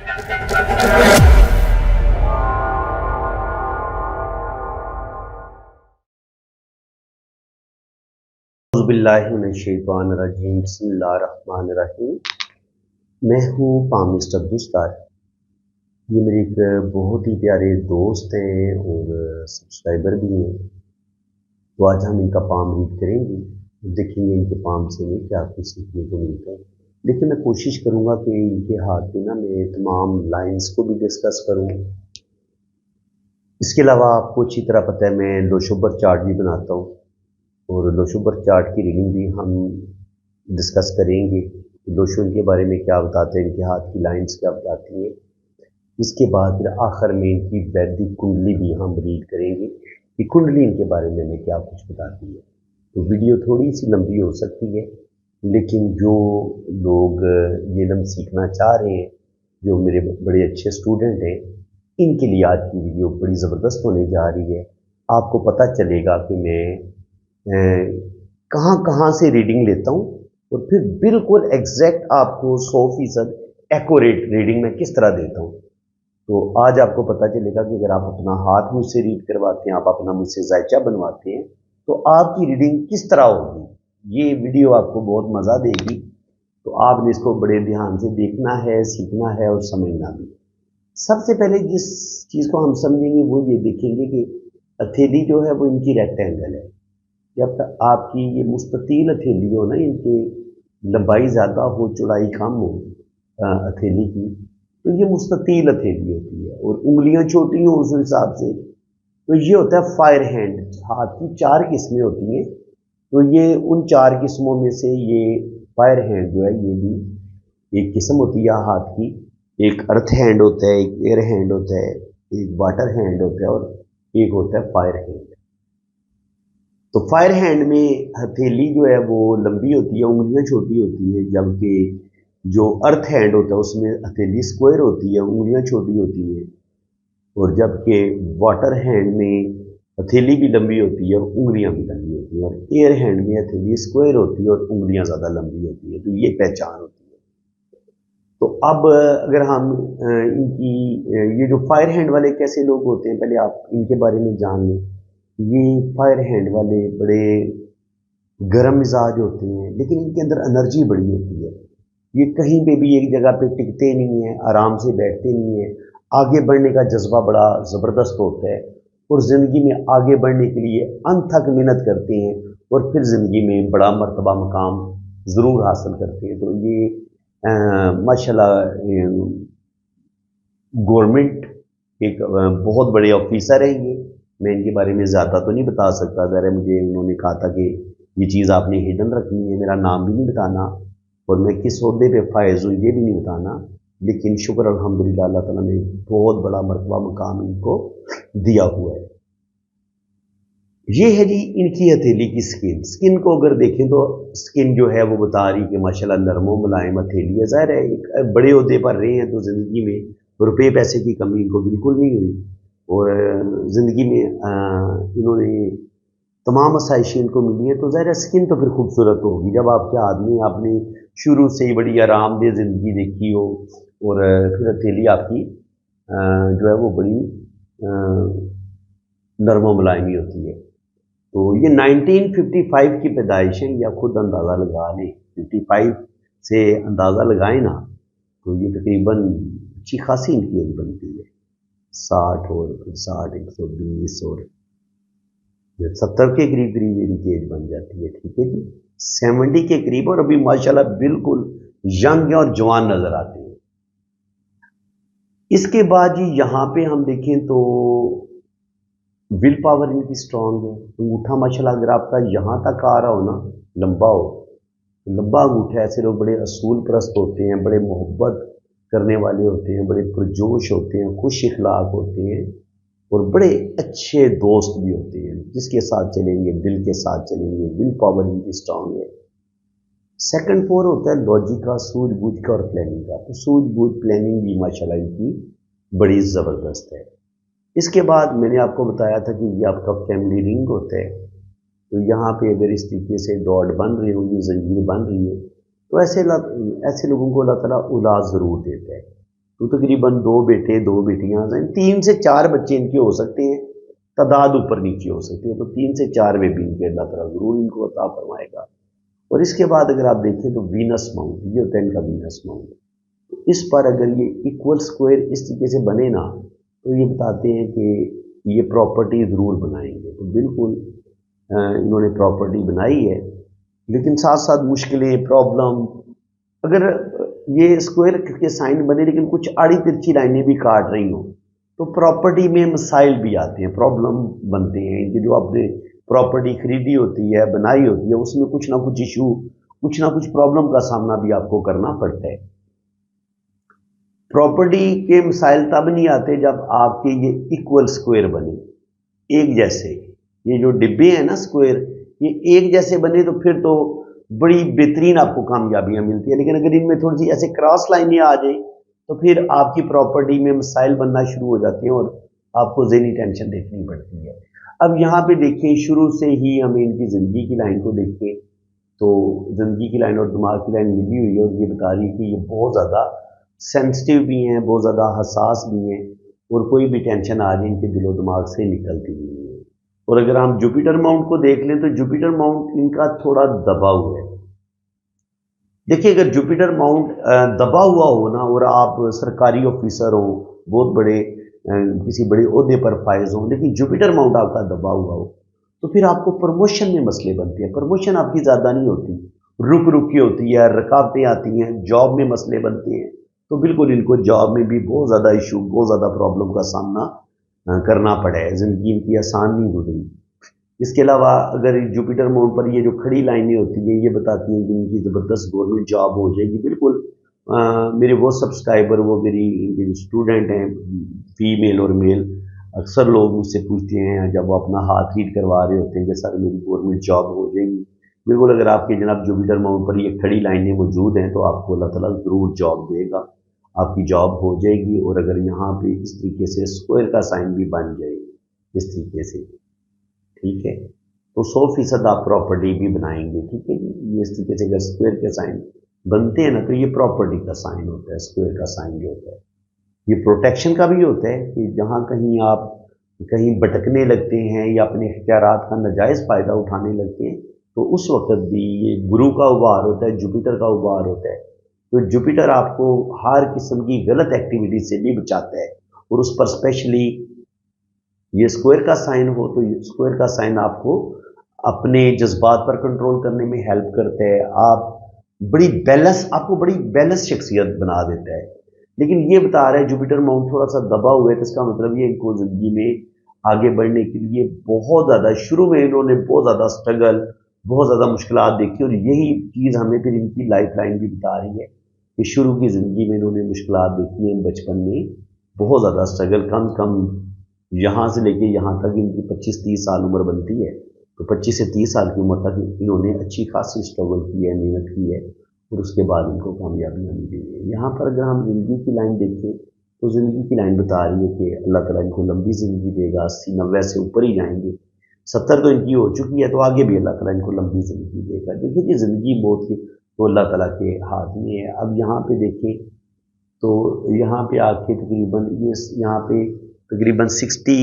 बिस्मिल्लाहिर्रहमानिर्रहीम। बिस्मिल्लाहिर्रहमानिर्रहीम। मैं हूँ पामिस्ट अब्दुस्तार। ये मेरे एक बहुत ही प्यारे दोस्त हैं और सब्सक्राइबर भी हैं। तो आज हम इनका पाम रीड करेंगे, देखेंगे इनके पाम से हमें क्या कुछ सीखने को मिलता है। लेकिन मैं कोशिश करूँगा कि इनके हाथ पे ना मैं तमाम लाइंस को भी डिस्कस करूँ। इसके अलावा आपको अच्छी तरह पता है मैं लोशोबर चार्ट भी बनाता हूँ और लोशोबर चार्ट की रीडिंग भी हम डिस्कस करेंगे। लोशो इनके बारे में क्या बताते हैं, इनके हाथ की लाइंस क्या बताती हैं। इसके बाद फिर आखिर में इनकी वैदिक कुंडली भी हम रीड करेंगे कि कुंडली इनके बारे में हमें क्या कुछ बताती है। तो वीडियो थोड़ी सी लंबी हो सकती है, लेकिन जो लोग ये इल्म सीखना चाह रहे हैं, जो मेरे बड़े अच्छे स्टूडेंट हैं, इनके लिए आज की वीडियो बड़ी ज़बरदस्त होने जा रही है। आपको पता चलेगा कि मैं कहाँ कहाँ से रीडिंग लेता हूँ और फिर बिल्कुल एग्जैक्ट आपको 100% एक्यूरेट रीडिंग मैं किस तरह देता हूँ। तो आज आपको पता चलेगा कि अगर आप अपना हाथ मुझसे रीड करवाते हैं, आप अपना मुझसे जायचा बनवाते हैं, तो आपकी रीडिंग किस तरह होगी। ये वीडियो आपको बहुत मज़ा देगी, तो आपने इसको बड़े ध्यान से देखना है, सीखना है और समझना भी। सबसे पहले जिस चीज़ को हम समझेंगे वो ये देखेंगे कि हथेली जो है वो इनकी रेक्टेंगल है। जब तक आपकी ये मुस्ततील हथेली हो ना, इनकी लंबाई ज़्यादा हो चौड़ाई कम हो हथेली की, तो ये मुस्ततील हथेली होती है और उंगलियां छोटी हो उस हिसाब से, तो ये होता है फायर हैंड। हाथ की 4 किस्में होती हैं, तो ये उन 4 किस्मों में से ये फायर हैंड जो है ये भी एक किस्म होती है हाथ की। एक अर्थ हैंड होता है, एक एयर हैंड होता है, एक वाटर हैंड होता है और एक होता है फायर हैंड। तो फायर हैंड में हथेली जो है वो लंबी होती है, उंगलियां छोटी होती है, जबकि जो अर्थ हैंड होता है उसमें हथेली स्क्वायर होती है, उंगलियां छोटी होती है। और जबकि वाटर हैंड में हथेली भी लंबी होती है और उंगलियां भी लंबी होती है, और एयर हैंड में हथेली स्क्वायर होती है और उंगलियां ज़्यादा लंबी होती है। तो ये पहचान होती है। तो अब अगर हम इनकी ये जो फायर हैंड वाले कैसे लोग होते हैं, पहले आप इनके बारे में जान लें। ये फायर हैंड वाले बड़े गर्म मिजाज होते हैं, लेकिन इनके अंदर एनर्जी बड़ी होती है। ये कहीं पे भी एक जगह पे टिकते नहीं हैं, आराम से बैठते नहीं हैं। आगे बढ़ने का जज्बा बड़ा ज़बरदस्त होता है और ज़िंदगी में आगे बढ़ने के लिए अनथक मेहनत करते हैं और फिर ज़िंदगी में बड़ा मर्तबा मकाम ज़रूर हासिल करते हैं। तो ये माशाल्लाह गवर्नमेंट एक बहुत बड़े ऑफिसर हैं ये। मैं इनके बारे में ज़्यादा तो नहीं बता सकता, ज़रा मुझे उन्होंने कहा था कि ये चीज़ आपने हिडन रखनी है, मेरा नाम भी नहीं बताना और मैं किस ओहदे पे फायज हूँ ये भी नहीं बताना। लेकिन शुक्र अल्हम्दुलिल्लाह अल्लाह ताला ने बहुत बड़ा मर्तबा मकाम इनको दिया हुआ है। ये है जी इनकी हथेली की स्किन। स्किन को अगर देखें तो स्किन जो है वो बता रही कि माशाल्लाह नरमो मुलायम हथेली है। ज़ाहिर है एक बड़े ओहदे पर रहे हैं तो ज़िंदगी में रुपये पैसे की कमी इनको बिल्कुल नहीं हुई और ज़िंदगी में इन्होंने तमाम आसाइशें इनको मिली हैं, तो ज़ाहिर स्किन तो फिर खूबसूरत होगी। जब आपके आदमी आपने शुरू से ही बड़ी आरामदेह ज़िंदगी देखी हो और फिर हथेली आपकी जो है वो बड़ी नरम मुलायमी होती है। तो ये 1955 की पैदाइश है, या खुद अंदाज़ा लगा लें। 55 से अंदाज़ा लगाएं ना, तो ये तकरीबन अच्छी खासी इनकी एज बनती है। 60 और 60, 120 और 70 के करीब करीब इनकी एज बन जाती है। ठीक है जी, 70 के करीब, और अभी माशाल्लाह बिल्कुल यंग और जवान नजर आते हैं। इसके बाद जी यहाँ पे हम देखें तो विल पावर इनकी स्ट्रांग है। अंगूठा माशाल्लाह अगर आपका यहाँ तक आ रहा हो ना, लंबा हो, लंबा अंगूठा, ऐसे लोग बड़े असूल परस्त होते हैं, बड़े मोहब्बत करने वाले होते हैं, बड़े पुरजोश होते हैं, खुश इखलाक होते हैं और बड़े अच्छे दोस्त भी होते हैं। जिसके साथ चलेंगे दिल के साथ चलेंगे। विल पावर इनकी स्ट्रांग है। सेकंड फोर होता है लॉजिक का, सूझबूझ का और प्लानिंग का। तो सूझबूझ प्लानिंग भी माशाल्लाह इनकी बड़ी ज़बरदस्त है। इसके बाद मैंने आपको बताया था कि ये आपका फैमिली रिंग होता है। तो यहाँ पे अगर इस तरीके से डॉट बन रही होगी, जंजीर बन रही है, तो ऐसे लोगों को अल्लाह ताला औलाद ज़रूर देता है। तो तकरीबन 2 बेटे 2 बेटियां हैं, 3 से 4 बच्चे इनके हो सकते हैं, तादाद ऊपर नीचे हो सकती है, तो 3 से 4 बेबी इनके अल्लाह ताला ज़रूर इनको अता फरमाएगा। और इसके बाद अगर आप देखें तो वीनस माउंट, ये होता है इनका वीनस माउंट। तो इस पर अगर ये इक्वल स्क्वायर इस तरीके से बने ना, तो ये बताते हैं कि ये प्रॉपर्टी ज़रूर बनाएंगे। तो बिल्कुल इन्होंने प्रॉपर्टी बनाई है, लेकिन साथ साथ मुश्किलें, प्रॉब्लम, अगर ये स्क्वायर के साइन बने लेकिन कुछ आड़ी तिरछी लाइनें भी काट रही हों, तो प्रॉपर्टी में मसाइल भी आते हैं, प्रॉब्लम बनते हैं कि जो आपने प्रॉपर्टी खरीदी होती है, बनाई होती है, उसमें कुछ ना कुछ इशू, कुछ ना कुछ प्रॉब्लम का सामना भी आपको करना पड़ता है। प्रॉपर्टी के मसाइल तब नहीं आते जब आपके ये इक्वल स्क्वायर बने, एक जैसे। ये जो डिब्बे हैं ना स्क्वायर, ये एक जैसे बने तो फिर तो बड़ी बेहतरीन आपको कामयाबियां मिलती है। लेकिन अगर इनमें थोड़ी सी ऐसे क्रॉस लाइनें आ जाए तो फिर आपकी प्रॉपर्टी में मसाइल बनना शुरू हो जाते हैं और आपको ज़हनी टेंशन देखनी पड़ती है। अब यहाँ पे देखें, शुरू से ही हमें इनकी ज़िंदगी की लाइन को देखें तो ज़िंदगी की लाइन और दिमाग की लाइन मिली हुई है, और ये बता रही है कि ये बहुत ज़्यादा सेंसिटिव भी हैं, बहुत ज़्यादा हसास भी हैं, और कोई भी टेंशन आ रही इनके दिलो दिमाग से निकलती भी नहीं है। और अगर हम जुपिटर माउंट को देख लें तो जुपिटर माउंट इनका थोड़ा दबा हुआ है। देखिए, अगर जुपिटर माउंट दबा हुआ हो ना, और आप सरकारी ऑफिसर हो, बहुत बड़े किसी बड़े ओहदे पर फायज हो, लेकिन जुपिटर माउंट आपका दबा हुआ हो, तो फिर आपको प्रमोशन में मसले बनते हैं। प्रमोशन आपकी ज़्यादा नहीं होती, रुक रुक के होती है, रुकावटें आती हैं, जॉब में मसले बनते हैं। तो बिल्कुल इनको जॉब में भी बहुत ज़्यादा इशू, बहुत ज़्यादा प्रॉब्लम का सामना करना पड़ा है। ज़िंदगी इनकी आसान नहीं गुजरी। इसके अलावा अगर जुपिटर माउंट पर ये जो खड़ी लाइनें होती हैं, ये बताती हैं कि इनकी ज़बरदस्त गवर्नमेंट जॉब हो जाएगी। बिल्कुल मेरे वो सब्सक्राइबर, वो मेरी स्टूडेंट हैं, फीमेल और मेल, अक्सर लोग मुझसे पूछते हैं जब वो अपना हाथ रीड करवा रहे होते हैं कि सर मेरी गवर्नमेंट जॉब हो जाएगी। बिल्कुल, अगर आपके जनाब जुपिटर माउंट पर ये खड़ी लाइनें मौजूद हैं तो आपको अल्लाह ताला ज़रूर जॉब देगा, आपकी जॉब हो जाएगी। और अगर यहाँ पे इस तरीके से स्क्वायर का साइन भी बन जाए इस तरीके से, ठीक है, तो 100% आप प्रॉपर्टी भी बनाएंगे। ठीक है जी, ये इस तरीके से अगर स्क्वायर के साइन बनते हैं ना, तो ये प्रॉपर्टी का साइन होता है। स्क्वायर का साइन जो होता है ये प्रोटेक्शन का भी होता है कि जहाँ कहीं आप कहीं भटकने लगते हैं या अपने इख्तियारात का नाजायज़ फ़ायदा उठाने लगते हैं, तो उस वक्त भी ये गुरु का उबार होता है, जुपिटर का उबार होता है। तो जुपिटर आपको हर किस्म की गलत एक्टिविटी से भी बचाता है, और उस पर स्पेशली ये स्क्वायर का साइन हो तो स्क्वायर का साइन आपको अपने जज्बात पर कंट्रोल करने में हेल्प करता है। आपको बड़ी बैलेंस शख्सियत बना देता है। लेकिन ये बता रहा है जुपिटर माउंट थोड़ा सा दबा हुआ है, तो इसका मतलब ये इनको ज़िंदगी में आगे बढ़ने के लिए बहुत ज़्यादा, शुरू में इन्होंने बहुत ज़्यादा स्ट्रगल, बहुत ज़्यादा मुश्किलात देखी, और यही चीज़ हमें फिर इनकी लाइफ लाइन भी बता रही है कि शुरू की ज़िंदगी में इन्होंने मुश्किलात देखी हैं, बचपन में बहुत ज़्यादा स्ट्रगल, कम से कम यहाँ से लेके यहाँ तक इनकी 25-30 साल उम्र बनती है, तो 25 से 30 साल की उम्र तक इन्होंने अच्छी खासी स्ट्रगल की है, मेहनत की है, और उसके बाद इनको कामयाबियाँ मिली है। यहाँ पर अगर हम ज़िंदगी की लाइन देखें तो ज़िंदगी की लाइन बता रही है कि अल्लाह ताला इनको लंबी ज़िंदगी देगा, 80-90 से ऊपर ही जाएंगे। 70 तो इनकी हो चुकी है, तो आगे भी अल्लाह ताला इनको लंबी ज़िंदगी देगा। देखिए कि ज़िंदगी मौत की तो अल्लाह ताला के हाथ में है। अब यहाँ पे देखें तो यहाँ पे आके तकरीबन यहाँ पे तकरीबन 60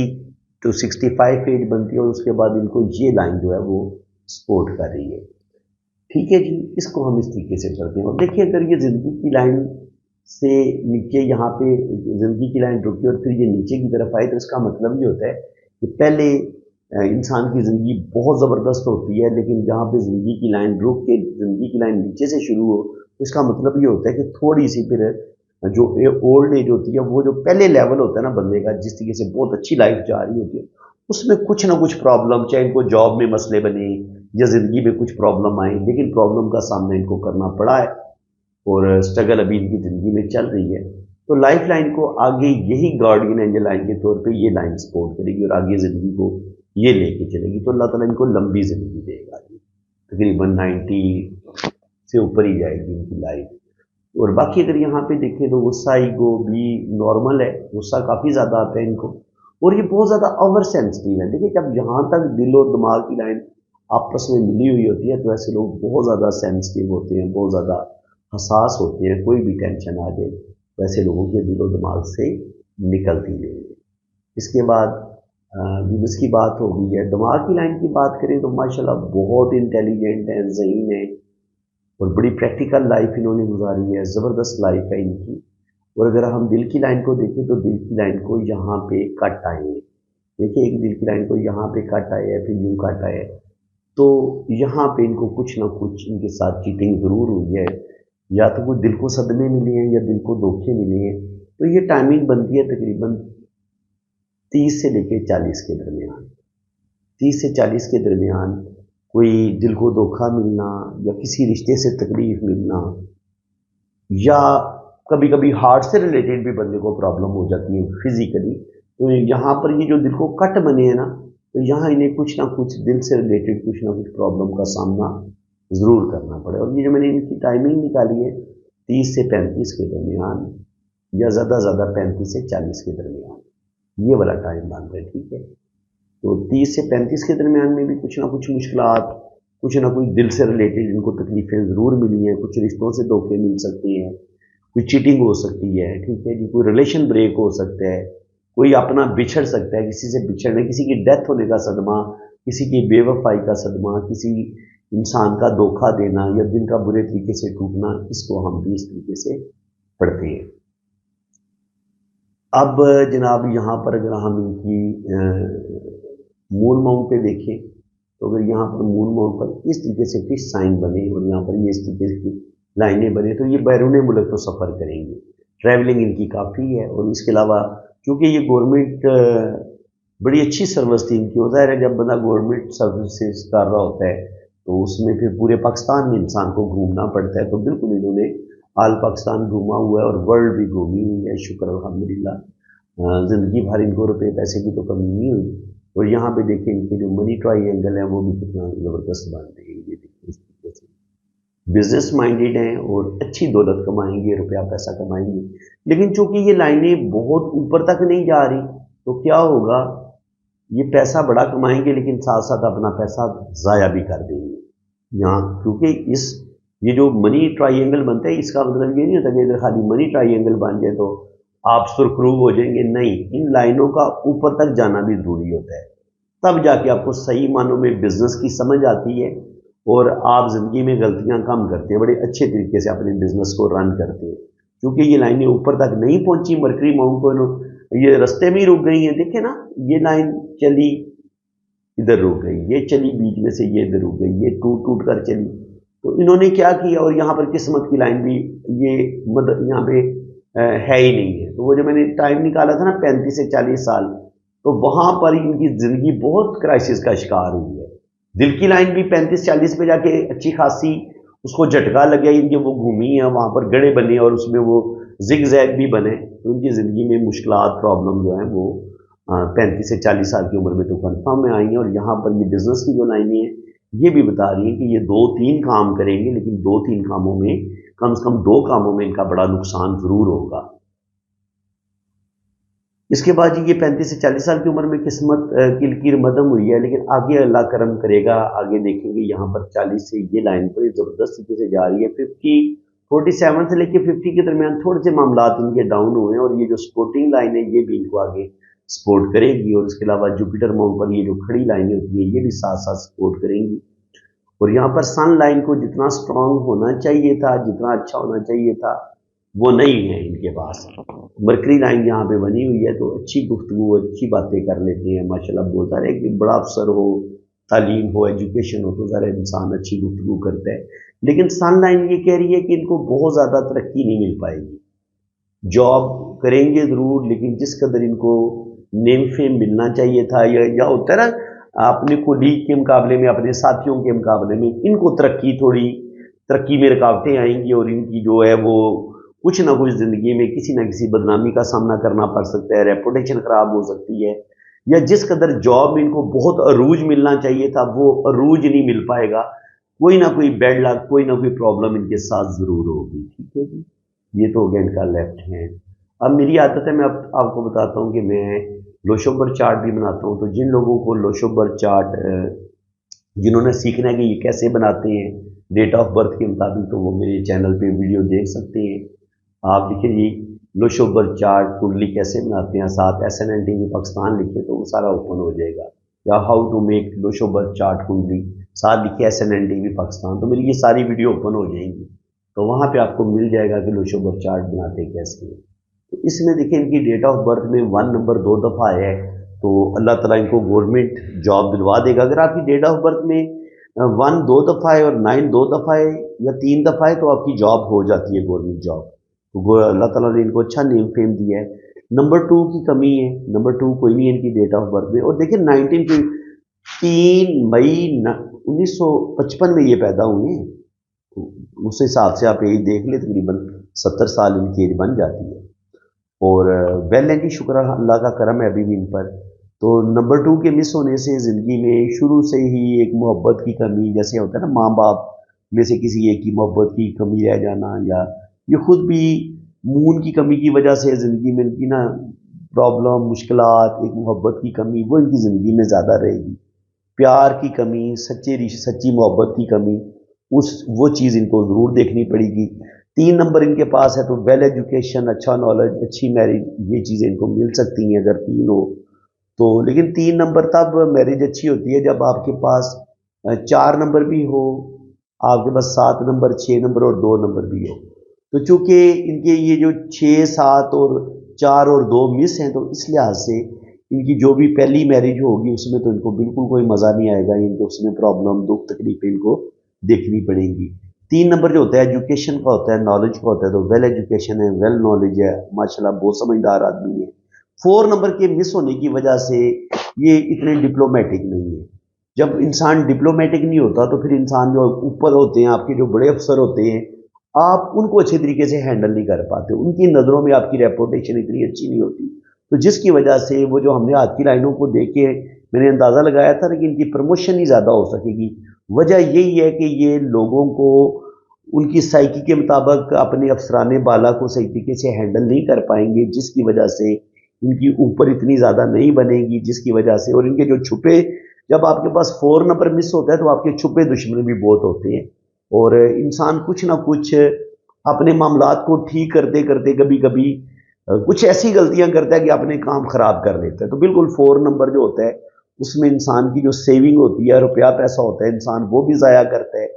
to 65 एज बनती है, और उसके बाद इनको ये लाइन जो है वो सपोर्ट कर रही है। ठीक है जी, इसको हम इस तरीके से करते हैं। और देखिए, अगर ये ज़िंदगी की लाइन से नीचे यहाँ पे ज़िंदगी की लाइन रुकी और फिर ये नीचे की तरफ आई, तो इसका मतलब ये होता है कि पहले इंसान की ज़िंदगी बहुत ज़बरदस्त होती है, लेकिन जहाँ पे ज़िंदगी की लाइन रुक के ज़िंदगी की लाइन नीचे से शुरू हो, तो इसका मतलब ये होता है कि थोड़ी सी फिर जो ओल्ड एज होती है, वो जो पहले लेवल होता है ना बंदे का, जिस तरीके से बहुत अच्छी लाइफ जा रही होती है, उसमें कुछ ना कुछ प्रॉब्लम, चाहे इनको जॉब में मसले बने या ज़िंदगी में कुछ प्रॉब्लम आई, लेकिन प्रॉब्लम का सामना इनको करना पड़ा है, और स्ट्रगल अभी इनकी ज़िंदगी में चल रही है। तो लाइफ लाइन को आगे यही गार्डियन एंजल लाइन के तौर पे ये लाइन सपोर्ट करेगी, और आगे ज़िंदगी को ये लेके चलेगी। तो अल्लाह ताला इनको लंबी ज़िंदगी देगा, तकरीबन 90 से ऊपर ही जाएगी इनकी लाइफ। और बाकी अगर यहाँ पे देखें तो गुस्सा, ईगो भी नॉर्मल है, गुस्सा काफ़ी ज़्यादा आता है इनको, और ये बहुत ज़्यादा ओवर सेंसिटिव है। देखिए, जब यहाँ तक दिल और दिमाग की लाइन आपस में मिली हुई होती है, तो ऐसे लोग बहुत ज़्यादा सेंसिटिव होते हैं, बहुत ज़्यादा हसास होते हैं, कोई भी टेंशन आ जाए ویسے لوگوں کے دل و دماغ سے نکلتی نہیں ہے۔ اس کے بعد بزنس کی بات ہو گئی ہے، دماغ کی لائن کی بات کریں تو ماشاءاللہ بہت انٹیلیجنٹ ہیں، ذہین ہیں، اور بڑی پریکٹیکل لائف انہوں نے گزاری ہے، زبردست لائف ہے ان کی۔ اور اگر ہم دل کی لائن کو دیکھیں تو دل کی لائن کو یہاں پہ کٹ آئے ہیں، دیکھیں ایک دل کی لائن کو یہاں پہ کٹ آئے ہے، پھر یوں کٹ آئے، تو یہاں پہ ان کو کچھ نہ کچھ ان کے ساتھ چیٹنگ ضرور ہوئی ہے، یا تو کوئی دل کو صدمے ملے ہیں یا دل کو دھوکے ملے ہیں۔ تو یہ ٹائمنگ بنتی ہے تقریباً 30 سے لے کے 40 کے درمیان، 30 سے 40 کے درمیان کوئی دل کو دھوکہ ملنا یا کسی رشتے سے تکلیف ملنا، یا کبھی کبھی ہارٹ سے ریلیٹڈ بھی بندے کو پرابلم ہو جاتی ہے فزیکلی، تو یہاں پر یہ جو دل کو کٹ بنے ہیں نا، تو یہاں انہیں کچھ نہ کچھ دل سے ریلیٹڈ کچھ نہ کچھ پرابلم کا سامنا ضرور کرنا پڑے۔ اور یہ جو میں نے ان کی ٹائمنگ نکالی ہے 30 سے 35 کے درمیان، یا زیادہ زیادہ 35 سے 40 کے درمیان، یہ والا ٹائم بن رہا ہے، ٹھیک ہے۔ تو 30 سے 35 کے درمیان میں بھی کچھ نہ کچھ مشکلات، کچھ نہ کچھ دل سے ریلیٹڈ ان کو تکلیفیں ضرور ملی ہیں، کچھ رشتوں سے دھوکے مل سکتے ہیں، کوئی چیٹنگ ہو سکتی ہے، ٹھیک ہے جی، کوئی ریلیشن بریک ہو سکتا ہے، کوئی اپنا بچھڑ سکتا ہے، کسی سے بچھڑنے، کسی کی ڈیتھ ہونے کا صدمہ، کسی کی بے وفائی کا صدمہ، کسی انسان کا دھوکہ دینا یا دل کا برے طریقے سے ٹوٹنا، اس کو ہم بھی اس طریقے سے پڑھتے ہیں۔ اب جناب یہاں پر اگر ہم ان کی مون ماؤنٹ پہ دیکھیں تو اگر یہاں پر مون ماؤنٹ پر اس طریقے سے فش سائن بنے اور یہاں پر یہ اس طریقے کی لائنیں بنے تو یہ بیرون ملک تو سفر کریں گے، ٹریولنگ ان کی کافی ہے۔ اور اس کے علاوہ چونکہ یہ گورنمنٹ بڑی اچھی سروس تھی ان کی، ظاہر ہے جب بندہ گورنمنٹ سروسز کر رہا ہوتا ہے تو اس میں پھر پورے پاکستان میں انسان کو گھومنا پڑتا ہے، تو بالکل انہوں نے آل پاکستان گھوما ہوا ہے اور ورلڈ بھی گھومی ہوئی ہے، شکر الحمدللہ۔ زندگی بھر ان کو روپے پیسے کی تو کمی نہیں ہوئی۔ اور یہاں پہ دیکھیں ان کے جو منی ٹرائی اینگل ہے وہ بھی کتنا زبردست بن رہے ہیں، یہ دیکھیں اس طریقے سے بزنس مائنڈیڈ ہیں اور اچھی دولت کمائیں گے، روپیہ پیسہ کمائیں گے۔ لیکن چونکہ یہ لائنیں بہت اوپر تک نہیں جا رہی تو کیا ہوگا، یہ پیسہ بڑا کمائیں گے لیکن ساتھ ساتھ اپنا پیسہ ضائع بھی کر دیں گے یہاں، کیونکہ یہ جو منی ٹرائی اینگل بنتا ہے اس کا مطلب یہ نہیں ہوتا کہ ادھر خالی منی ٹرائی اینگل بن جائے تو آپ سرخرو ہو جائیں گے، نہیں، ان لائنوں کا اوپر تک جانا بھی ضروری ہوتا ہے، تب جا کے آپ کو صحیح معنوں میں بزنس کی سمجھ آتی ہے اور آپ زندگی میں غلطیاں کم کرتے ہیں، بڑے اچھے طریقے سے اپنے بزنس کو رن کرتے ہیں۔ کیونکہ یہ لائنیں اوپر تک نہیں پہنچی، مرکری ماؤنٹ کو یہ رستے میں ہی رک گئی ہیں، دیکھیں نا، یہ لائن چلی ادھر رک گئی، یہ چلی بیچ میں سے، یہ ادھر رک گئی، یہ ٹوٹ ٹوٹ کر چلی، تو انہوں نے کیا کیا، اور یہاں پر قسمت کی لائن بھی یہ یہاں پہ ہے ہی نہیں ہے۔ تو وہ جو میں نے ٹائم نکالا تھا نا 35 سے 40 سال، تو وہاں پر ان کی زندگی بہت کرائسس کا شکار ہوئی ہے۔ دل کی لائن بھی 35-40 پہ جا کے اچھی خاصی اس کو جھٹکا لگا، ان کے وہ گھومی ہیں، وہاں پر گڑے بنے اور اس میں وہ زگ زیگ بھی بنے، تو ان کی زندگی میں مشکلات، پرابلم جو ہیں وہ 35 سے 40 سال کی عمر میں تو کنفرم میں آئی ہیں۔ اور یہاں پر یہ بزنس کی جو لائنیں ہیں یہ بھی بتا رہی ہیں کہ یہ 2-3 کام کریں گے، لیکن 2-3 کاموں میں کم سے کم 2 کاموں میں ان کا بڑا نقصان ضرور ہوگا۔ اس کے بعد یہ 35 سے 40 سال کی عمر میں قسمت کی لکیر مدھم ہوئی ہے، لیکن آگے اللہ کرم کرے گا، آگے دیکھیں گے یہاں پر 40 سے یہ لائن پر زبردست طریقے سے جا رہی ہے۔ 47 سے لے کے 50 کے درمیان تھوڑے سے معاملات ان کے ڈاؤن ہوئے ہیں، اور یہ جو سپورٹنگ لائن ہے یہ بھی ان کو آگے سپورٹ کرے گی، اور اس کے علاوہ جوپیٹر ماؤنٹ پر یہ جو کھڑی لائنیں ہوتی ہیں یہ بھی ساتھ ساتھ سپورٹ کریں گی۔ اور یہاں پر سن لائن کو جتنا اسٹرانگ ہونا چاہیے تھا، جتنا اچھا ہونا چاہیے تھا، وہ نہیں ہے ان کے پاس۔ مرکری لائن یہاں پہ بنی ہوئی ہے تو اچھی گفتگو، اچھی باتیں کر لیتے ہیں، ماشاءاللہ بولتا رہے کہ بڑا افسر ہو، تعلیم ہو، ایجوکیشن ہو تو ذرا انسان اچھی گفتگو کرتا ہے، لیکن سن لائن یہ کہہ رہی ہے کہ ان کو بہت زیادہ ترقی نہیں مل پائے گی، جاب کریں گے ضرور لیکن جس قدر ان کو نیم فیم ملنا چاہیے تھا، یا ہوتا ہے نا اپنے کولیگ کے مقابلے میں، اپنے ساتھیوں کے مقابلے میں ان کو ترقی میں رکاوٹیں آئیں گی، اور ان کی جو ہے وہ کچھ نہ کچھ زندگی میں کسی نہ کسی بدنامی کا سامنا کرنا پڑ سکتا ہے، ریپوٹیشن خراب ہو سکتی ہے، یا جس قدر جاب میں ان کو بہت عروج ملنا چاہیے تھا وہ عروج نہیں مل پائے گا، کوئی نہ کوئی بیڈ لک، کوئی نہ کوئی پرابلم ان کے ساتھ ضرور ہوگی، ٹھیک ہے جی۔ یہ تو ہو گیا ان کا لیفٹ ہینڈ۔ اب میری عادت ہے میں اب آپ کو بتاتا ہوں کہ میں لوشوبر چارٹ بھی بناتا ہوں، تو جن لوگوں کو لوشوبر چارٹ جنہوں نے سیکھنا ہے کہ یہ کیسے بناتے ہیں ڈیٹ آف برتھ کے مطابق، تو وہ میرے چینل پہ ویڈیو دیکھ سکتے ہیں۔ آپ لکھیں جی लोशोबर चार्ट कुंडली कैसे बनाते हैं, साथ SNNTV पाकिस्तान लिखे तो वो सारा ओपन हो जाएगा, या हाउ टू मेक लोशोबर चार्ट कुंडली साथ लिखे SNNTV पाकिस्तान, तो मेरी ये सारी वीडियो ओपन हो जाएंगी। तो वहाँ पे आपको मिल जाएगा कि लोशोबर चार्ट बनाते कैसे हैं। तो इसमें देखिए इनकी डेट ऑफ बर्थ में 1 नंबर 2 दफ़ा है, तो अल्लाह ताला इनको गवर्नमेंट जॉब दिलवा देगा। अगर आपकी डेट ऑफ बर्थ में 1 2 दफ़ा है और 9 2 दफ़ा है या 3 दफ़ा है, तो आपकी जॉब हो जाती है, गवर्नमेंट जॉब। तो अल्लाह ताला ने इनको अच्छा नेम फेम दिया है। नंबर 2 की कमी है, नंबर 2 कोई नहीं है इनकी डेट ऑफ बर्थ में। और देखिए 3 मई 1955 में ये पैदा हुए हैं, तो उस हिसाब से आप यही देख ले तकरीबन 70 साल इनकी एज बन जाती है। और वेल है कि शुक्र अल्लाह का करम है अभी भी इन पर। तो नंबर 2 के मिस होने से ज़िंदगी में शुरू से ही एक मोहब्बत की कमी, जैसे होता है ना माँ बाप में से किसी एक की मोहब्बत की कमी रह जाना, या ये खुद भी मून की कमी की वजह से ज़िंदगी में इनकी ना प्रॉब्लम मुश्किलात, एक मोहब्बत की कमी वो इनकी ज़िंदगी में ज़्यादा रहेगी। प्यार की कमी, सच्ची मोहब्बत की कमी, वो चीज़ इनको ज़रूर देखनी पड़ेगी। 3 नंबर इनके पास है, तो वेल एजुकेशन, अच्छा नॉलेज, अच्छी मैरिज, ये चीज़ें इनको मिल सकती हैं अगर 3 हो तो। लेकिन 3 नंबर तब मैरिज अच्छी होती है जब आपके पास 4 नंबर भी हो, आपके पास 7 नंबर, 6 नंबर और 2 नंबर भी हो। तो चूंकि इनके ये जो 6 7 और 4 और 2 मिस हैं, तो इस लिहाज से इनकी जो भी पहली मैरिज होगी उसमें तो इनको बिल्कुल कोई मज़ा नहीं आएगा, इनको उसमें प्रॉब्लम दुख तकलीफें इनको देखनी पड़ेंगी। 3 नंबर जो होता है एजुकेशन का होता है, नॉलेज का होता है, तो वेल एजुकेशन है, वेल नॉलेज है, माशाल्लाह बहुत समझदार आदमी है। 4 नंबर के मिस होने की वजह से ये इतने डिप्लोमेटिक नहीं है। जब इंसान डिप्लोमेटिक नहीं होता तो फिर इंसान जो ऊपर होते हैं, आपके जो बड़े अफसर होते हैं, आप उनको अच्छे तरीके से हैंडल नहीं कर पाते, उनकी नज़रों में आपकी रेपुटेशन इतनी अच्छी नहीं होती। तो जिसकी वजह से वो जो हमने आज की लाइनों को देख के मैंने अंदाज़ा लगाया था कि इनकी प्रमोशन ही ज़्यादा हो सकेगी। वजह यही है कि ये लोगों को उनकी साइकी के मुताबिक अपने अफसराने बाला को सही तरीके से हैंडल नहीं कर पाएंगे, जिसकी वजह से इनकी ऊपर इतनी ज़्यादा नहीं बनेगी, जिसकी वजह से। और इनके जो छुपे, जब आपके पास 4 नंबर मिस होता है तो आपके छुपे दुश्मन भी बहुत होते हैं, और इंसान कुछ ना कुछ अपने मामलात को ठीक करते करते कभी कभी कुछ ऐसी गलतियां करता है कि अपने काम खराब कर लेता है। तो बिल्कुल 4 नंबर जो होता है उसमें इंसान की जो सेविंग होती है, रुपया पैसा होता है, इंसान वो भी ज़ाया करता है।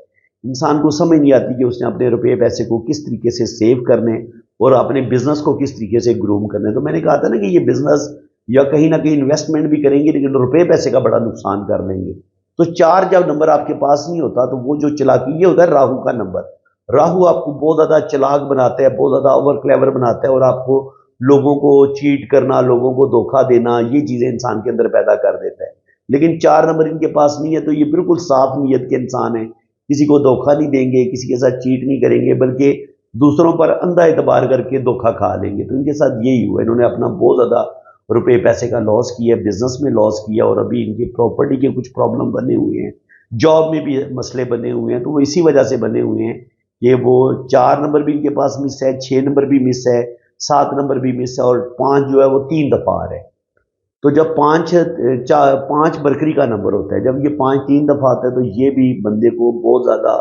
इंसान को समझ नहीं आती कि उसने अपने रुपये पैसे को किस तरीके से सेव करने और अपने बिजनेस को किस तरीके से ग्रूम करने। तो मैंने कहा था ना कि ये बिजनेस या कहीं ना कहीं इन्वेस्टमेंट भी करेंगे लेकिन रुपये पैसे का बड़ा नुकसान कर लेंगे। तो 4 जब नंबर आपके पास नहीं होता तो वो जो चालाकी, ये होता है राहु का नंबर। राहु आपको बहुत ज़्यादा चालाक बनाता है, बहुत ज़्यादा ओवर क्लेवर बनाता है, और आपको लोगों को चीट करना, लोगों को धोखा देना, ये चीज़ें इंसान के अंदर पैदा कर देता है। लेकिन 4 नंबर इनके पास नहीं है, तो ये बिल्कुल साफ नीयत के इंसान है, किसी को धोखा नहीं देंगे, किसी के साथ चीट नहीं करेंगे, बल्कि दूसरों पर अंधा एतबार करके धोखा खा लेंगे। तो इनके साथ यही हुआ, इन्होंने अपना बहुत ज़्यादा रुपये पैसे का लॉस किया, बिजनेस में लॉस किया, और अभी इनकी प्रॉपर्टी के कुछ प्रॉब्लम बने हुए हैं, जॉब में भी मसले बने हुए हैं। तो वो इसी वजह से बने हुए हैं कि वो 4 नंबर भी इनके पास मिस है, 6 नंबर भी मिस है, 7 नंबर भी मिस है, और 5 जो है वो 3 दफ़ा आ रहा है। तो जब 5 बरकरी का नंबर होता है, जब ये 5 3 दफ़ा आता है, तो ये भी बंदे को बहुत ज़्यादा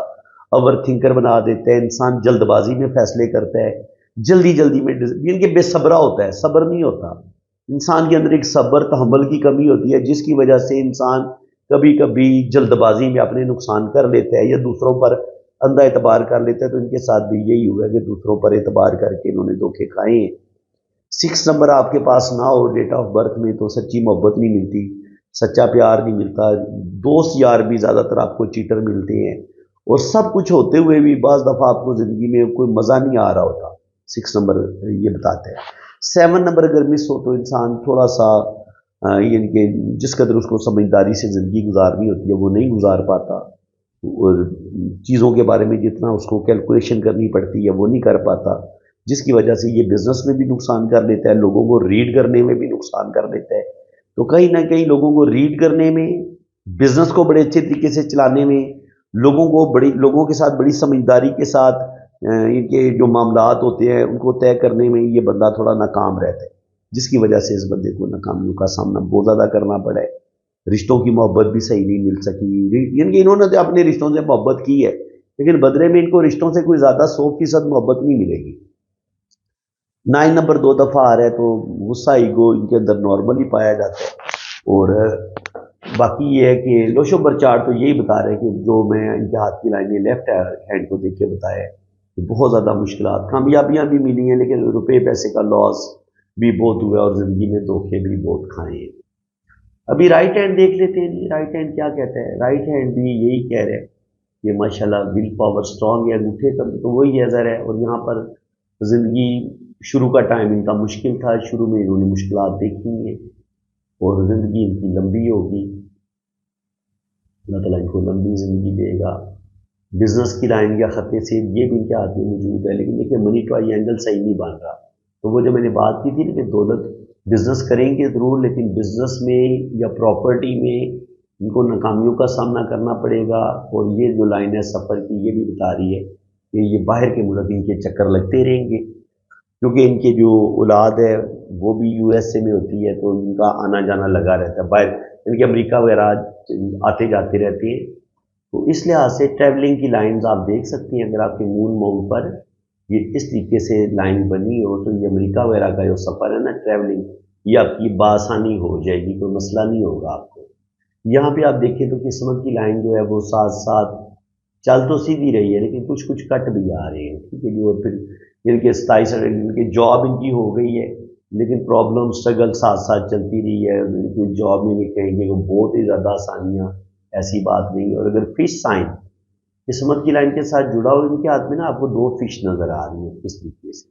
ओवर थिंकर बना देता है। इंसान जल्दबाजी में फैसले करता है, जल्दी जल्दी में इनके बेसब्रा होता है, सब्र नहीं होता इंसान के अंदर। एक सब्र तहम्मुल की कमी होती है, जिसकी वजह से इंसान कभी कभी जल्दबाजी में अपने नुकसान कर लेता है या दूसरों पर अंधा एतबार कर लेता है। तो इनके साथ भी यही हुआ है कि दूसरों पर एतबार करके इन्होंने धोखे खाए हैं। 6 नंबर आपके पास ना हो डेट ऑफ बर्थ में, तो सच्ची मोहब्बत नहीं मिलती, सच्चा प्यार नहीं मिलता, दोस्त यार भी ज़्यादातर आपको चीटर मिलते हैं, और सब कुछ होते हुए भी बाज़ दफ़ा आपको ज़िंदगी में कोई मज़ा नहीं आ रहा होता। 6 नंबर ये बताते हैं। 7 नंबर अगर मिस हो तो इंसान थोड़ा सा यानी कि जिस कदर उसको समझदारी से ज़िंदगी गुजारनी होती है वो नहीं गुजार पाता, और चीज़ों के बारे में जितना उसको कैलकुलेशन करनी पड़ती है वो नहीं कर पाता, जिसकी वजह से ये बिज़नेस में भी नुकसान कर लेता है, लोगों को रीड करने में भी नुकसान कर देता है। तो कहीं ना कहीं लोगों को रीड करने में, बिज़नेस को बड़े अच्छे तरीके से चलाने में, लोगों के साथ बड़ी समझदारी के साथ इनके जो मामलात होते हैं उनको तय करने में ये बंदा थोड़ा नाकाम रहता है, जिसकी वजह से इस बंदे को नाकामियों का सामना बहुत ज़्यादा करना पड़ा है। रिश्तों की मोहब्बत भी सही नहीं मिल सकी, यानी कि इन्होंने तो अपने रिश्तों से मोहब्बत की है, लेकिन बदले में इनको रिश्तों से कोई ज़्यादा 100% मोहब्बत नहीं मिलेगी। 9 नंबर 2 दफ़ा आ रहा है तो गुस्सा ईगो इनके अंदर नॉर्मली पाया जाता है। और बाकी ये है कि लोशो बरचार तो यही बता रहे हैं कि जो मैं इनके हाथ की लाइनें लेफ्ट हैंड को देख के बताया है कि बहुत ज़्यादा मुश्किलात कामयाबियाँ भी मिली हैं, लेकिन रुपए पैसे का लॉस भी बहुत हुआ और ज़िंदगी में धोखे भी बहुत खाए हैं। अभी राइट हैंड देख लेते हैं जी, राइट हैंड क्या कहता है। राइट हैंड भी यही कह रहे हैं कि माशाल्लाह विल पावर स्ट्रांग है, अंगूठे का तो वही नज़र है। और यहाँ पर ज़िंदगी शुरू का टाइम इनका मुश्किल था, शुरू में इन्होंने मुश्किलात देखी हैं और ज़िंदगी इनकी लंबी होगी, अल्लाह ताला इनको लंबी ज़िंदगी देगा। बिजनेस की लाइन या खतरे से ये भी इनके हाथ में मौजूद है, लेकिन देखिए मनी ट्रायंगल सही नहीं बन रहा। तो वो जो मैंने बात की थी ना कि दौलत बिजनेस करेंगे ज़रूर, लेकिन बिजनेस में या प्रॉपर्टी में इनको नाकामियों का सामना करना पड़ेगा। और ये जो लाइन है सफ़र की ये भी बता रही है कि ये बाहर के मुल्क इनके चक्कर लगते रहेंगे, क्योंकि इनके जो औलाद है वो भी यूएसए में होती है, तो इनका आना जाना लगा रहता है बाहर। इनके अमेरिका वगैरह आते जाते रहते हैं। तो इस लिहाज से ट्रैवलिंग की लाइंस आप देख सकती हैं, अगर आपके मून माउंट पर ये इस तरीके से लाइन बनी हो तो ये अमेरिका वगैरह का जो सफ़र है ना ट्रैवलिंग, ये आपकी बासानी हो जाएगी, कोई मसला नहीं होगा आपको। यहाँ पे आप देखें तो किस्मत की लाइन जो है वो साथ साथ चल तो सीधी रही है, लेकिन कुछ कुछ कट भी आ रहे हैं, ठीक है जी। और फिर इनके 27 इनकी जॉब इनकी हो गई है, लेकिन प्रॉब्लम स्ट्रगल साथ साथ चलती रही है। इनकी जॉब में कहेंगे कि बहुत ही ज़्यादा आसानियाँ, ऐसी बात नहीं। और अगर फिश साइन किस्मत की लाइन के साथ जुड़ा हो, इनके हाथ में ना आपको 2 फिश नज़र आ रही है इस तरीके से।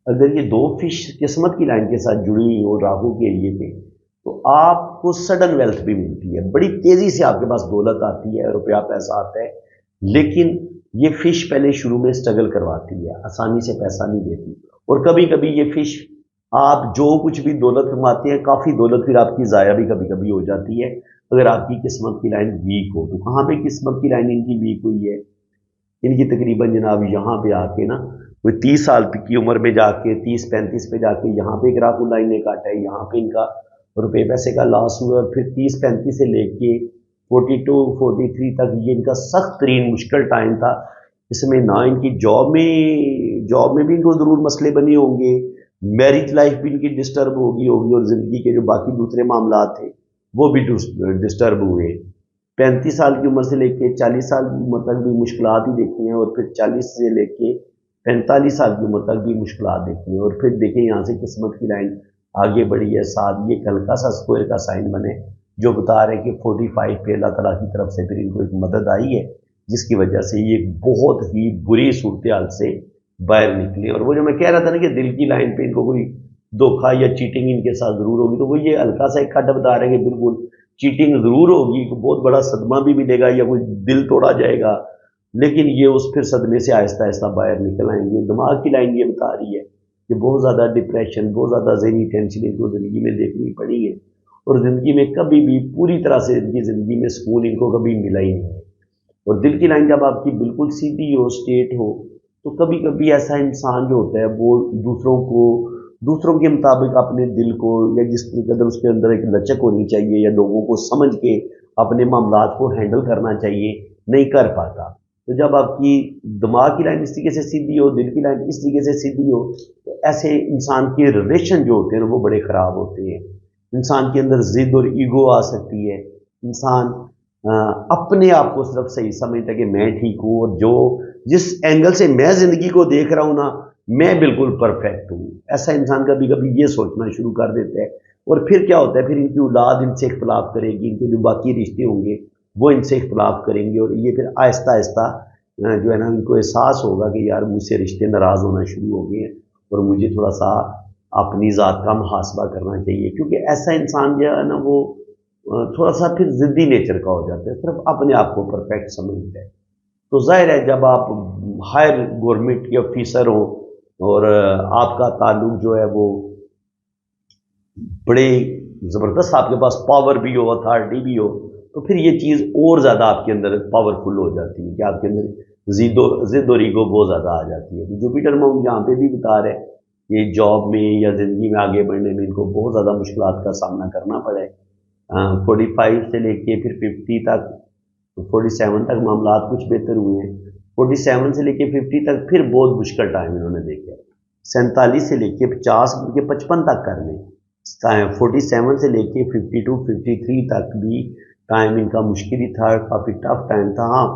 अगर ये 2 फिश किस्मत की लाइन के साथ जुड़ी हुई हो राहु के एरिए पे, तो आपको सडन वेल्थ भी मिलती है, बड़ी तेज़ी से आपके पास दौलत आती है, रुपया पैसा आता है। लेकिन ये फिश पहले शुरू में स्ट्रगल करवाती है, आसानी से पैसा नहीं देती। और कभी कभी ये फिश आप जो कुछ भी दौलत कमाते हैं, काफ़ी दौलत फिर आपकी ज़ाया भी कभी कभी हो जाती है अगर आपकी किस्मत की लाइन वीक हो। तो कहाँ पे किस्मत की लाइन इनकी वीक हुई है, इनकी तकरीबन जनाब यहाँ पे आके ना कोई 30 साल की उम्र में जाके 30-35 पे जाके यहाँ पे एक राहु लाइन ने काटा है, यहाँ पे इनका रुपए पैसे का लॉस हुआ। और फिर 30-35 से लेके 42-43 तक ये इनका सख्त तरीन मुश्किल टाइम था। इसमें ना इनकी जॉब में भी इनको ज़रूर मसले बने होंगे, मैरिज लाइफ भी इनकी डिस्टर्ब होगी होगी और ज़िंदगी के जो बाकी दूसरे मामला थे वो भी डिस्टर्ब हुए। 35 साल की उम्र से लेके 40 साल की उम्र तक भी मुश्किलात ही देखी हैं, और फिर 40 से लेके 45 साल की उम्र तक भी मुश्किलात देखी हैं। और फिर देखें यहाँ से किस्मत की लाइन आगे बढ़ी है, साथ ये हल्का सा स्क्वायर का साइन बने जो बता रहे हैं कि 45 पे अल्लाह ताला की तरफ से फिर इनको एक मदद आई है, जिसकी वजह से ये बहुत ही बुरी सूरत हाल से बाहर निकले। और वो जो मैं कह रहा था ना कि दिल की लाइन पे इनको कोई धोखा या चीटिंग इनके साथ ज़रूर होगी, तो वो ये हल्का सा एक कट बता रहे हैं कि बिल्कुल चीटिंग ज़रूर होगी, बहुत बड़ा सदमा भी मिलेगा या कोई दिल तोड़ा जाएगा, लेकिन ये उस फिर सदमे से आहिस्ता आहिस्ता बाहर निकल आएंगे। दिमाग की लाइन ये बता रही है कि बहुत ज़्यादा डिप्रेशन, बहुत ज़्यादा ज़हनी टेंशन इनको ज़िंदगी में देखनी पड़ी है, और ज़िंदगी में कभी भी पूरी तरह से इनकी ज़िंदगी में सुकून इनको कभी मिला ही नहीं है। और दिल की लाइन जब आपकी बिल्कुल सीधी हो, स्ट्रेट हो, तो कभी कभी ऐसा इंसान जो होता है वो दूसरों के मुताबिक अपने दिल को, या जिस कदर उसके अंदर एक लचक होनी चाहिए या लोगों को समझ के अपने मामलात को हैंडल करना चाहिए, नहीं कर पाता। तो जब आपकी दिमाग की लाइन इस तरीके से सीधी हो, दिल की लाइन इस तरीके से सीधी हो, तो ऐसे इंसान के रिलेशन जो होते हैं वो बड़े ख़राब होते हैं। इंसान के अंदर ज़िद और ईगो आ सकती है। इंसान अपने आप को सिर्फ सही समझता है कि मैं ठीक हूँ, और जो जिस एंगल से मैं ज़िंदगी को देख रहा हूँ ना, मैं बिल्कुल परफेक्ट हूँ। ऐसा इंसान कभी कभी ये सोचना शुरू कर देता है। और फिर क्या होता है, फिर इनकी औलाद इनसे इख्तलाफ करेगी, इनके जो बाकी रिश्ते होंगे वो इनसे इख्तलाफ करेंगे, और ये फिर आहिस्ता आहिस्ता जो है ना इनको एहसास होगा कि यार मुझसे रिश्ते नाराज़ होना शुरू हो गए हैं, और मुझे थोड़ा सा अपनी ज़ात का मुहासबा करना चाहिए। क्योंकि ऐसा इंसान जो है ना वो थोड़ा सा फिर ज़िद्दी नेचर का हो जाता है, सिर्फ अपने आप को परफेक्ट समझता है। तो ज़ाहिर है जब आप हायर गवर्नमेंट के ऑफिसर हो और आपका ताल्लुक जो है वो बड़े ज़बरदस्त, आपके पास पावर भी हो, अथॉरिटी भी हो, तो फिर ये चीज़ और ज़्यादा आपके अंदर पावरफुल हो जाती है कि आपके अंदर ज़िद और ईगो बहुत ज़्यादा आ जाती है। तो जुपिटर माउंट यहाँ पे भी बता रहे हैं कि जॉब में या ज़िंदगी में आगे बढ़ने में इनको बहुत ज़्यादा मुश्किलात का सामना करना पड़े। 45 से लेके फिर 50 तक, 47 तक मामलात कुछ बेहतर हुए हैं। 47 से लेके 50 तक फिर बहुत मुश्किल टाइम इन्होंने देखे। 47 से लेके 50 के 55 तक कर लें, 47 से लेके 52 53 तक भी टाइम इनका मुश्किल ही था, काफ़ी टफ टाइम था। हाँ,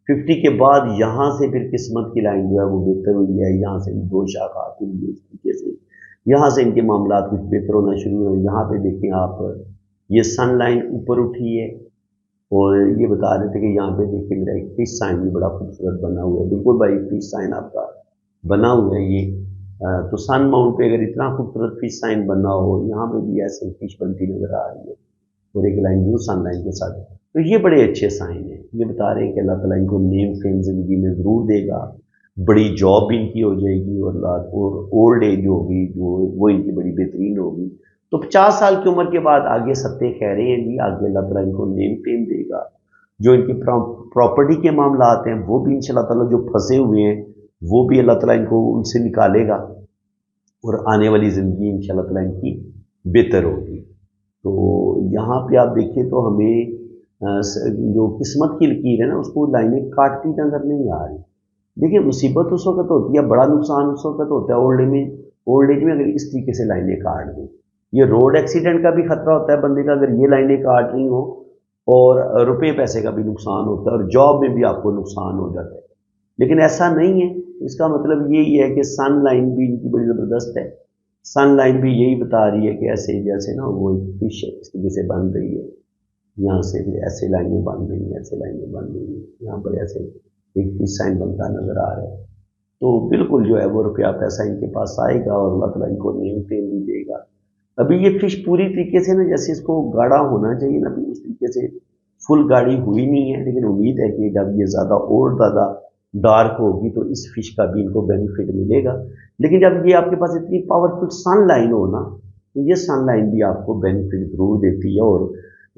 50 के बाद यहाँ से फिर किस्मत की लाइन जो है वो बेहतर हुई है, यहाँ से दो शाखात हुई है इस तरीके से, यहाँ से इनके मामला कुछ बेहतर होना शुरू हुए। यहाँ पे देखें आप, ये सन लाइन ऊपर उठी है और ये बता रहे थे कि यहाँ पे देखिए मेरा एक फिश साइन भी बड़ा खूबसूरत बना हुआ है। बिल्कुल भाई फिश साइन आपका बना हुआ है ये। तो सन माउंट पे अगर इतना खूबसूरत फिश साइन बना हो, यहाँ पे भी ऐसे फिश बनती नजर आ रही है और एक लाइन यू सन लाइन के साथ, तो ये बड़े अच्छे साइन हैं। ये बता रहे हैं कि अल्लाह ताला इनको नेम फेम जिंदगी में ज़रूर देगा, बड़ी जॉब भी इनकी हो जाएगी और ओल्ड एज होगी जो वो इनकी बड़ी बेहतरीन होगी। तो 50 साल की उम्र के बाद आगे सत्ते कह रहे हैं जी, आगे अल्लाह ताला इनको नेम फेम देगा। जो इनकी प्रॉपर्टी के मामला आते हैं वो भी इंशाल्लाह ताला जो फंसे हुए हैं वो भी अल्लाह ताला इनको उनसे निकालेगा और आने वाली ज़िंदगी इंशाल्लाह ताला इनकी बेहतर होगी। तो यहाँ पे आप देखिए तो हमें जो किस्मत की लकीर है ना उसको लाइनें काटती नजर नहीं आ रही। देखिए मुसीबत उस वक्त होती है, बड़ा नुकसान उस वक्त होता है ओल्ड एज में अगर इस तरीके से लाइनें काट दें। ये रोड एक्सीडेंट का भी खतरा होता है बंदे का अगर ये लाइनें काट रही हो, और रुपये पैसे का भी नुकसान होता है और जॉब में भी आपको नुकसान हो जाता है। लेकिन ऐसा नहीं है, इसका मतलब यही है कि सन लाइन भी इनकी बड़ी ज़बरदस्त है। सन लाइन भी यही बता रही है कि ऐसे जैसे ना वो फिश इस तरीके से बन रही है, यहाँ से भी ऐसे लाइनें बन रही हैं, ऐसे लाइनें बन रही हैं, यहाँ पर ऐसे एक फिश साइन बनता नज़र आ रहा है। तो बिल्कुल जो है वो रुपया पैसा इनके पास आएगा और अल्लाह ताला इनको नेम फेम भी देगा। अभी ये फिश पूरी तरीके से ना जैसे इसको गाढ़ा होना चाहिए ना, अभी उस तरीके से फुल गाढ़ी हुई नहीं है, लेकिन उम्मीद है कि जब ये ज़्यादा और ज़्यादा डार्क होगी तो इस फिश का भी इनको बेनिफिट मिलेगा। लेकिन जब ये आपके पास इतनी पावरफुल सन लाइन हो ना, तो ये सन लाइन भी आपको बेनिफिट ज़रूर देती है और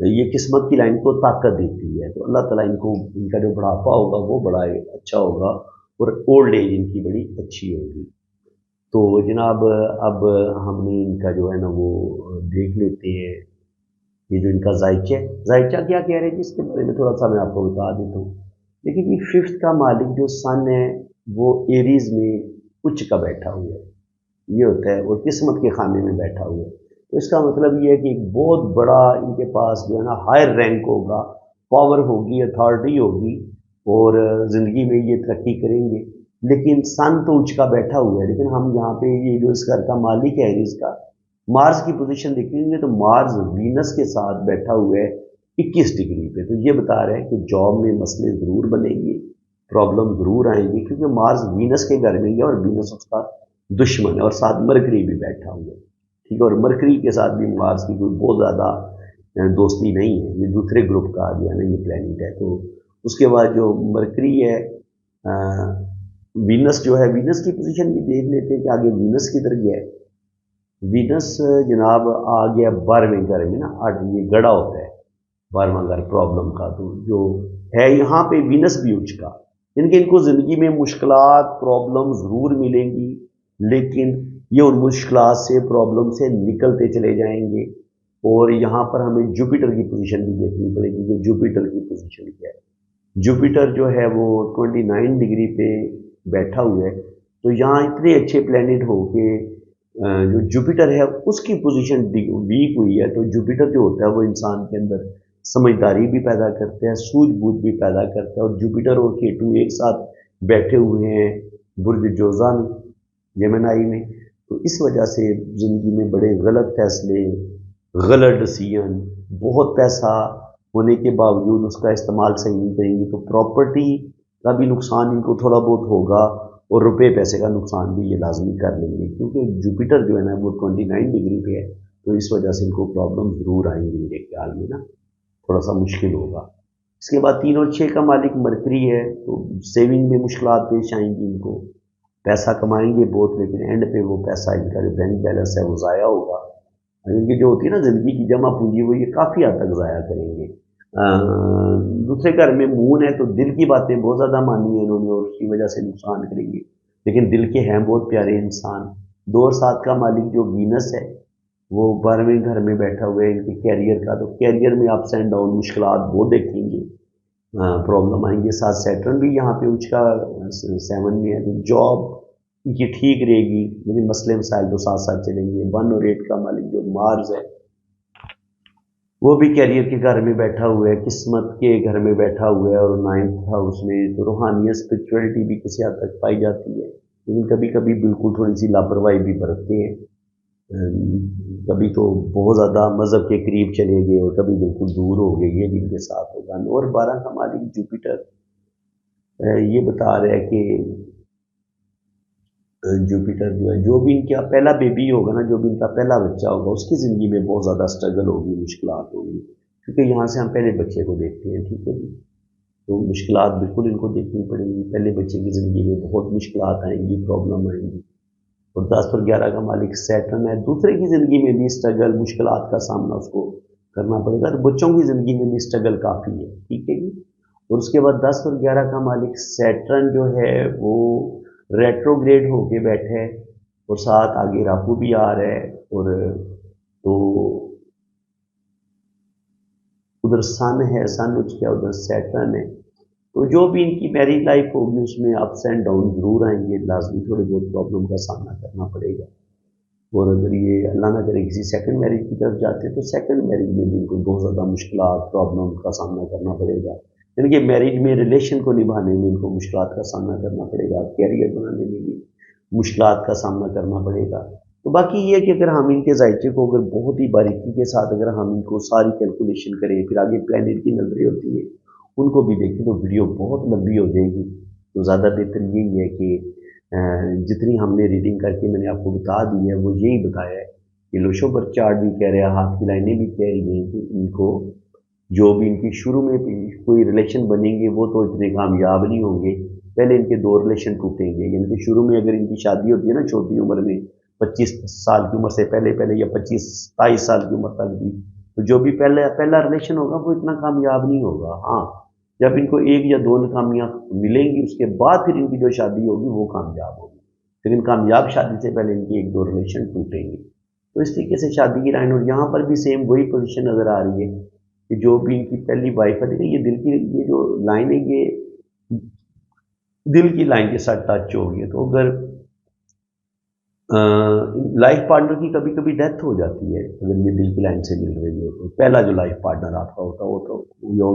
ये किस्मत की लाइन को ताकत देती है। तो अल्लाह ताला इनको इनका जो बुढ़ापा होगा वो बड़ा अच्छा होगा और ओल्ड एज इनकी बड़ी अच्छी होगी। तो जनाब अब हमने इनका जो है ना वो देख लेते हैं, ये जो इनका जायचा क्या कह रहे हैं जी, इसके बारे में थोड़ा सा मैं आपको बता देता हूँ। देखिए जी, फिफ्थ का मालिक जो सन है वो एरीज में उच्च का बैठा हुआ है, ये होता है, और किस्मत के खाने में बैठा हुआ है। तो इसका मतलब ये है कि एक बहुत बड़ा इनके पास जो है ना हायर रैंक होगा, पावर होगी, अथॉरिटी होगी और ज़िंदगी में ये तरक्की करेंगे। लेकिन सन तो उच्च का बैठा हुआ है, लेकिन हम यहाँ पे ये जो इस घर का मालिक है इसका मार्स की पोजीशन देखेंगे तो मार्स वीनस के साथ बैठा हुआ है 21 डिग्री पे। तो ये बता रहे हैं कि जॉब में मसले ज़रूर बनेंगे, प्रॉब्लम ज़रूर आएंगी, क्योंकि मार्स वीनस के घर में है और वीनस उसका दुश्मन है और साथ मरकरी भी बैठा हुआ है, ठीक है। और मरकरी के साथ भी मार्स की कोई बहुत ज़्यादा दोस्ती नहीं है, ये दूसरे ग्रुप का जो है ना ये प्लैनेट है। तो उसके बाद जो मरकरी है, वीनस जो है, वीनस की पोजीशन भी देख लेते हैं कि आगे वीनस किधर गया है। वीनस जनाब आ गया 12वें घर में ना, ये गड़ा होता है 12वां घर प्रॉब्लम का, तो जो है यहाँ पे वीनस भी उच्च का, इनको ज़िंदगी में मुश्किलात प्रॉब्लम ज़रूर मिलेंगी, लेकिन ये उन मुश्किलात से प्रॉब्लम से निकलते चले जाएंगे। और यहाँ पर हमें जुपिटर की पोजीशन भी देखनी पड़ेगी कि जुपिटर की पोजीशन क्या है। जुपिटर जो है वो 29 डिग्री पे बैठा हुआ है। तो यहाँ इतने अच्छे प्लैनेट हो के जो जुपिटर है उसकी पोजीशन वीक हुई है। तो जुपिटर जो होता है वो इंसान के अंदर समझदारी भी पैदा करता है, सूझबूझ भी पैदा करता है। और जुपिटर और केतु एक साथ बैठे हुए हैं बुर्ज जोजा में, जेमिनी में। तो इस वजह से ज़िंदगी में बड़े गलत फैसले, गलत डिसीजन, बहुत पैसा होने के बावजूद उसका इस्तेमाल सही नहीं करेंगे तो प्रॉपर्टी का भी नुकसान इनको थोड़ा बहुत होगा और रुपए पैसे का नुकसान भी ये लाजमी कर लेंगे, क्योंकि जुपिटर जो है ना वो 29 डिग्री पे है। तो इस वजह से इनको प्रॉब्लम ज़रूर आएंगी मेरे ख्याल में ना, थोड़ा सा मुश्किल होगा। इसके बाद 3 और 6 का मालिक मरकरी है, तो सेविंग में मुश्किलात पेश आएंगी इनको, पैसा कमाएंगे बहुत लेकिन एंड पे वो पैसा इनका जो बैंक बैलेंस है वो ज़ाया होगा। इनकी जो होती है ना ज़िंदगी की जमा पूंजी वो ये काफ़ी हद तक ज़ाया करेंगे। दूसरे घर में मून है तो दिल की बातें बहुत ज़्यादा मानी है इन्होंने और उसकी वजह से नुकसान करेंगे, लेकिन दिल के हैं बहुत प्यारे इंसान। 2 और 7 का मालिक जो वीनस है वो 12वें घर में बैठा हुआ है इनके कैरियर का, तो कैरियर में अप्स एंड डाउन मुश्किलात वो देखेंगे, प्रॉब्लम आएंगे। साथ सैटर्न भी यहाँ पे उसका 7 में है, तो जॉब इनकी ठीक रहेगी, लेकिन मसले मसाइल तो साथ साथ चलेंगे। 1 और 8 का मालिक जो मार्स है वो भी कैरियर के घर में बैठा हुआ है, किस्मत के घर में बैठा हुआ है, और 9th हाउस में तो रूहानियत स्पिरिचुअलिटी भी किसी हद तक पाई जाती है, लेकिन कभी कभी बिल्कुल थोड़ी सी लापरवाही भी बरतते हैं। कभी तो बहुत ज़्यादा मज़हब के करीब चले गए और कभी बिल्कुल दूर हो गए, ये भी इनके साथ होगा। और 12 का मालिक जुपिटर ये बता रहा है कि जुपिटर जो है, जो भी इनका पहला बेबी होगा ना, जो भी इनका पहला बच्चा होगा, उसकी ज़िंदगी में बहुत ज़्यादा स्ट्रगल होगी, मुश्किलात होगी, क्योंकि यहाँ से हम पहले बच्चे को देखते हैं, ठीक है जी। तो मुश्किलात बिल्कुल इनको देखनी पड़ेंगी, पहले बच्चे की ज़िंदगी में बहुत मुश्किलात आएंगी, प्रॉब्लम आएंगी। और 10 और 11 का मालिक सैटर्न है, दूसरे की ज़िंदगी में भी स्ट्रगल मुश्किलात का सामना उसको करना पड़ेगा, तो बच्चों की ज़िंदगी में भी स्ट्रगल काफ़ी है, ठीक है जी। और उसके बाद 10 और 11 का मालिक सैटर्न जो है वो रेट्रोग्रेड होके बैठे है, और साथ आगे राहु भी आ रहा है, और तो उधर सन है, सन उठ गया, उधर सैटर्न है। तो जो भी इनकी मैरिज लाइफ होगी उसमें अप्स एंड डाउन जरूर आएंगे, लाजमी थोड़ी बहुत प्रॉब्लम का सामना करना पड़ेगा। और अगर ये अल्लाह ना करे किसी सेकंड मैरिज की तरफ जाते हैं तो सेकंड मैरिज में भी इनको बहुत ज़्यादा मुश्किलात प्रॉब्लम का सामना करना पड़ेगा, यानी कि मैरिज में रिलेशन को निभाने में इनको मुश्किलात का सामना करना पड़ेगा, कैरियर बनाने में भी मुश्किलात का सामना करना पड़ेगा। तो बाकी ये है कि अगर हम इनके जायचे को अगर बहुत ही बारीकी के साथ अगर हम इनको सारी कैलकुलेशन करें, फिर आगे प्लानिट की नजरें होती है उनको भी देखें, तो वीडियो बहुत लंबी हो जाएगी। तो ज़्यादा बेहतर यही है कि जितनी हमने रीडिंग करके मैंने आपको बता दी है, वो यही बताया है कि लोशो पर चार्ट भी कह रहा है, हाथ की लाइनें भी कह रही हैं कि इनको जो भी इनकी शुरू में कोई रिलेशन बनेंगे वो तो इतने कामयाब नहीं होंगे, पहले इनके 2 रिलेशन टूटेंगे। यानी कि शुरू में अगर इनकी शादी होती है ना छोटी उम्र में, 25 साल की उम्र से पहले पहले, या 25-27 साल की उम्र तक भी, तो जो भी पहले पहला रिलेशन होगा वो इतना कामयाब नहीं होगा। हाँ, जब इनको 1 या 2 नाकामियाँ मिलेंगी उसके बाद फिर इनकी जो शादी होगी वो कामयाब होगी, लेकिन कामयाब शादी से पहले इनकी 1-2 रिलेशन टूटेंगे। तो इस तरीके से शादी की लाइन, और यहाँ पर भी सेम वही पोजीशन नज़र आ रही है कि जो भी इनकी पहली वाइफ है, देखिए ये दिल की ये जो लाइन है ये दिल की लाइन के साथ टच होगी। तो अगर लाइफ पार्टनर की कभी कभी डेथ हो जाती है, अगर ये दिल की लाइन से मिल रही हो, तो पहला जो लाइफ पार्टनर आपका होता है वो तो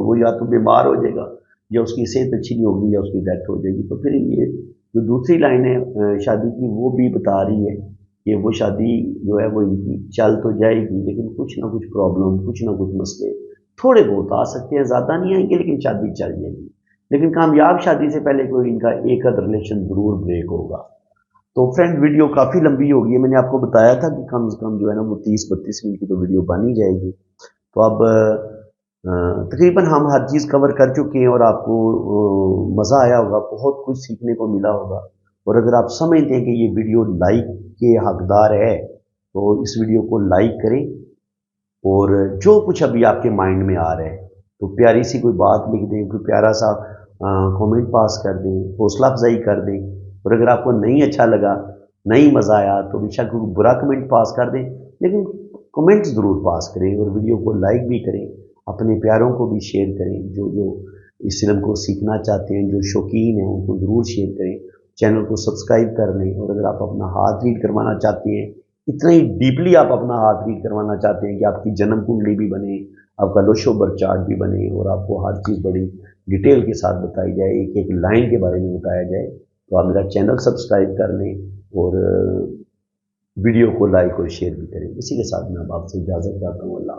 वो या तो बीमार हो जाएगा, या उसकी सेहत अच्छी नहीं होगी, या उसकी डेथ हो जाएगी। तो फिर ये जो दूसरी लाइन है शादी की, वो भी बता रही है कि वो शादी जो है वो इनकी चल तो जाएगी, लेकिन कुछ ना कुछ प्रॉब्लम, कुछ ना कुछ मसले थोड़े बहुत आ सकते हैं, ज़्यादा नहीं आएंगे, लेकिन शादी चल जाएगी। लेकिन कामयाब शादी से पहले कोई इनका एक आध रिलेशन जरूर ब्रेक होगा। तो फ्रेंड वीडियो काफ़ी लंबी हो गई है, मैंने आपको बताया था कि कम से कम जो है ना वो 30-32 मिनट की तो वीडियो बन ही जाएगी। तो अब तकरीबन हम हर चीज़ कवर कर चुके हैं, और आपको मज़ा आया होगा, बहुत कुछ सीखने को मिला होगा। और अगर आप समझते हैं कि ये वीडियो लाइक के हकदार है तो इस वीडियो को लाइक करें, और जो कुछ अभी आपके माइंड में आ रहा है तो प्यारी सी कोई बात लिख दें, कोई प्यारा सा कमेंट पास कर दें, हौसला अफजाई कर दें। और अगर आपको नहीं अच्छा लगा, नहीं मज़ा आया, तो बेशक कोई बुरा कमेंट पास कर दें, लेकिन कमेंट ज़रूर पास करें, और वीडियो को लाइक भी करें, अपने प्यारों को भी शेयर करें, जो जो इस फिल्म को सीखना चाहते हैं, जो शौकीन हैं उनको ज़रूर शेयर करें, चैनल को सब्सक्राइब कर लें। और अगर आप अपना हाथ रीड करवाना चाहते हैं, इतना ही डीपली आप अपना हाथ रीड करवाना चाहते हैं कि आपकी जन्म कुंडली भी बने, आपका लोशो बर्थ चार्ट भी बने, और आपको हर चीज़ बड़ी डिटेल के साथ बताई जाए, एक एक लाइन के बारे में बताया जाए, तो आप मेरा चैनल सब्सक्राइब कर लें, और वीडियो को लाइक और शेयर भी करें। इसी के साथ मैं अब आपसे इजाज़त चाहता हूँ। अल्लाह।